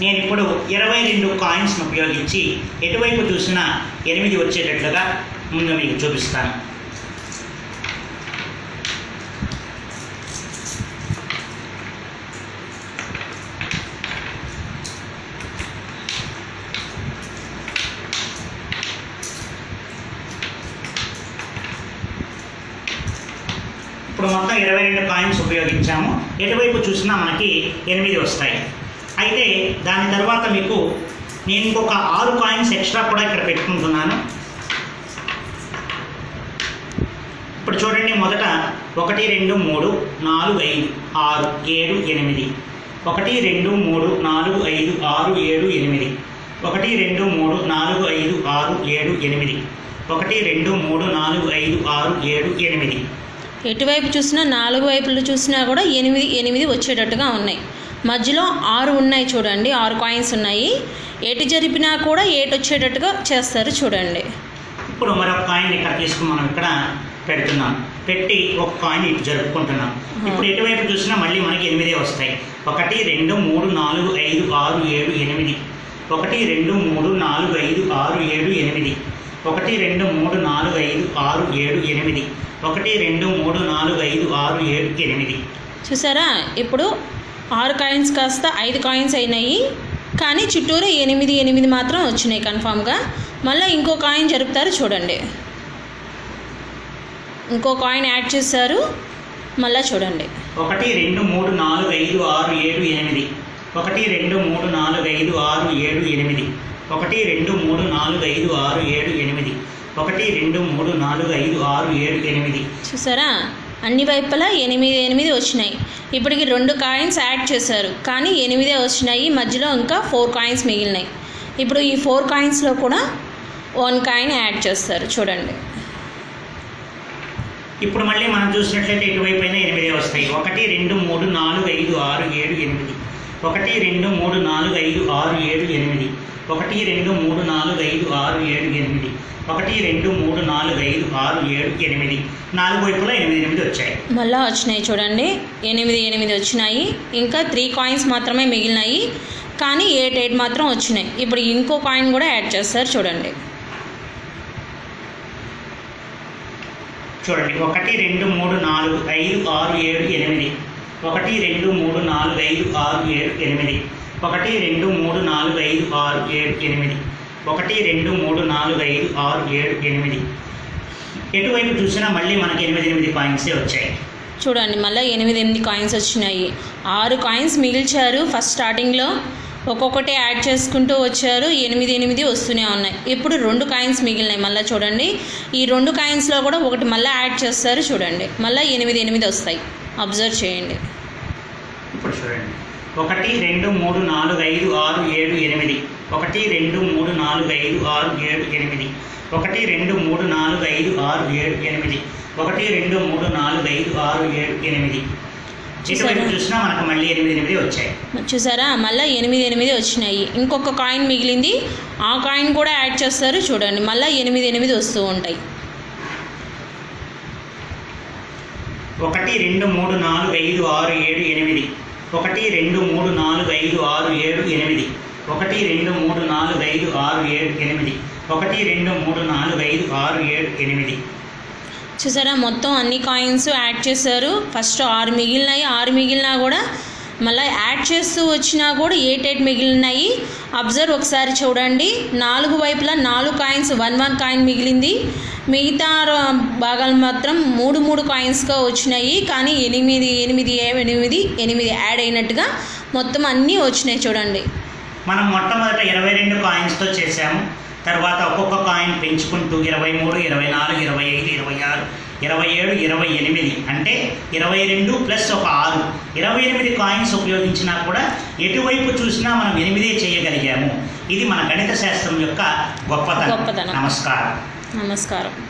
నేను ఇప్పుడు 22 కాయిన్స్ను ఉపయోగించి ఎటువైపు చూసినా 8 వచ్చేటట్లుగా ముందు మీకు చూపిస్తాను. ఇప్పుడు మొత్తం 22 కాయిన్స్ ఉపయోగించాము. ఎటువైపు చూసినా మనకి 8 వస్తాయి. అయితే దాని తర్వాత మీకు నేను ఇంకొక 6 కాయిన్స్ ఎక్స్ట్రా కూడా ఇక్కడ పెట్టుకుంటున్నాను. ఇప్పుడు చూడండి, మొదట 1 2 3 4 5 6 7 8 1 2 3 4 5 6 7 8 1 2 3 4 5 6 7 8 1 2 3 4 5 6 7 8. ఎటువైపు చూసినా 4 వైపులు చూసినా కూడా 8 వచ్చేటట్టుగా ఉన్నాయి. మధ్యలో 6 ఉన్నాయి చూడండి, 6 కాయిన్స్ ఉన్నాయి. ఎటు జరిపినా కూడా 8 వచ్చేటట్టుగా చేస్తారు చూడండి. ఇప్పుడు మరొక కాయిన్ ఇక్కడ తీసుకుని మనం ఇక్కడ పెడుతున్నాం. పెట్టి ఒక కాయిన్ ఇటు జరుపుకుంటున్నాం. ఇప్పుడు ఎటువైపు చూసినా మళ్ళీ మనకి 8 వస్తాయి. 1 2 3 4 5 6 7 8 1 2 3 4 5 6 7 8 1 2 3 4 5 6 7 8 1 2 3 4 5 6 7 8. చూసారా, ఇప్పుడు 6 కాయిన్స్ కాస్త 5 కాయిన్స్ అయినాయి. కానీ చుట్టూరు 8 మాత్రం వచ్చినాయి కన్ఫామ్గా. మళ్ళీ ఇంకో కాయిన్ జరుపుతారు చూడండి. ఇంకో కాయిన్ యాడ్ చేశారు, మళ్ళీ చూడండి. 1 2 3 4 5 6 7 8 1 2 3 4 5 6 7 8 1 2 3 4 5 6 7 8 1 2 3 4 5 6 7 8. చూసారా, అన్ని వైపులా 8 వచ్చినాయి. ఇప్పటికి 2 కాయిన్స్ యాడ్ చేశారు, కానీ 8 వచ్చినాయి. మధ్యలో ఇంకా 4 కాయిన్స్ మిగిలినాయి. ఇప్పుడు ఈ 4 కాయిన్స్లో కూడా 1 కాయిన్ యాడ్ చేస్తారు చూడండి. ఇప్పుడు మళ్ళీ మనం చూసినట్లయితే ఇటువైపు అయినా 8 వస్తాయి. 1 2 3 4 5 6 7 8 1 2 3 4 5 6 7 8 1 2 3 4 5 6 7 8 1 2 3 4 5 6 7 8. 4 వైపులా 8 వచ్చాయి. మళ్ళీ వచ్చినాయి చూడండి, 8 వచ్చినాయి. ఇంకా 3 కాయిన్స్ మాత్రమే మిగిలినాయి, కానీ 8 మాత్రం వచ్చినాయి. ఇప్పుడు ఇంకో కాయిన్ కూడా యాడ్ చేస్తారు చూడండి. చూడండి, 1 2 3 4 5 6 7 8 1 2 3 4 5 6 7 8 1 2 3 4 5 6 7 8 1 2 3 4 5 6 7 8. ఎటువైపు చూసినా మళ్ళీ మనకి 8 కాయిన్సే వచ్చాయి. చూడండి, మళ్ళీ 8 కాయిన్స్ వచ్చినాయి. 6 కాయిన్స్ మిగిల్చారు ఫస్ట్ స్టార్టింగ్లో. ఒక్కొక్కటి యాడ్ చేసుకుంటూ వచ్చారు. 8 వస్తూనే ఉన్నాయి. ఇప్పుడు 2 కాయిన్స్ మిగిలినాయి. మళ్ళీ చూడండి, ఈ 2 కాయిన్స్లో కూడా ఒకటి మళ్ళీ యాడ్ చేస్తారు చూడండి. మళ్ళీ 8 వస్తాయి. అబ్జర్వ్ చేయండి. ఇప్పుడు చూడండి, 1 2 3 4 5 6 7 8 1 2 3 4 5 6 7 8 1 2 3 4 5 6 7 8 1 2 3 4 5 6 7 8. ఇటువైపు చూసినా మనకు మళ్ళీ 8 వచ్చాయి. చూసారా, మళ్ళీ 8 వచ్చినాయి. ఇంకొక కాయిన్ మిగిలింది, ఆ కాయిన్ కూడా యాడ్ చేస్తారు చూడండి. మళ్ళీ 8 వస్తూ ఉంటాయి. 1 2 3 4 5 6 7 8 1 2 3 4 5 6 7 8 1 2 3 4 5 6 7 8 1 2 3 4 5 6 7 8. చూసారా, మొత్తం అన్ని కాయిన్స్ యాడ్ చేశారు. ఫస్ట్ 6 మిగిలినాయి. 6 మిగిలినా కూడా మళ్ళీ యాడ్ చేస్తూ వచ్చినా కూడా 8 మిగిలినాయి. అబ్జర్వ్ ఒకసారి చూడండి, 4 వైపులా 4 కాయిన్స్ 1 కాయిన్ మిగిలింది. మిగతా భాగాలు మాత్రం 3 కాయిన్స్గా వచ్చినాయి. కానీ 8 యాడ్ అయినట్టుగా మొత్తం అన్నీ వచ్చినాయి చూడండి. మనం మొట్టమొదట 22 కాయిన్స్తో చేసాము. తర్వాత ఒక్కొక్క కాయిన్ పెంచుకుంటూ 23 24 25 26 27 28 అంటే 22 ప్లస్ ఒక 6 28 కాయిన్స్ ఉపయోగించినా కూడా ఎటువైపు చూసినా మనం 8 చేయగలిగాము. ఇది మన గణిత శాస్త్రం యొక్క గొప్పతనం. నమస్కారం.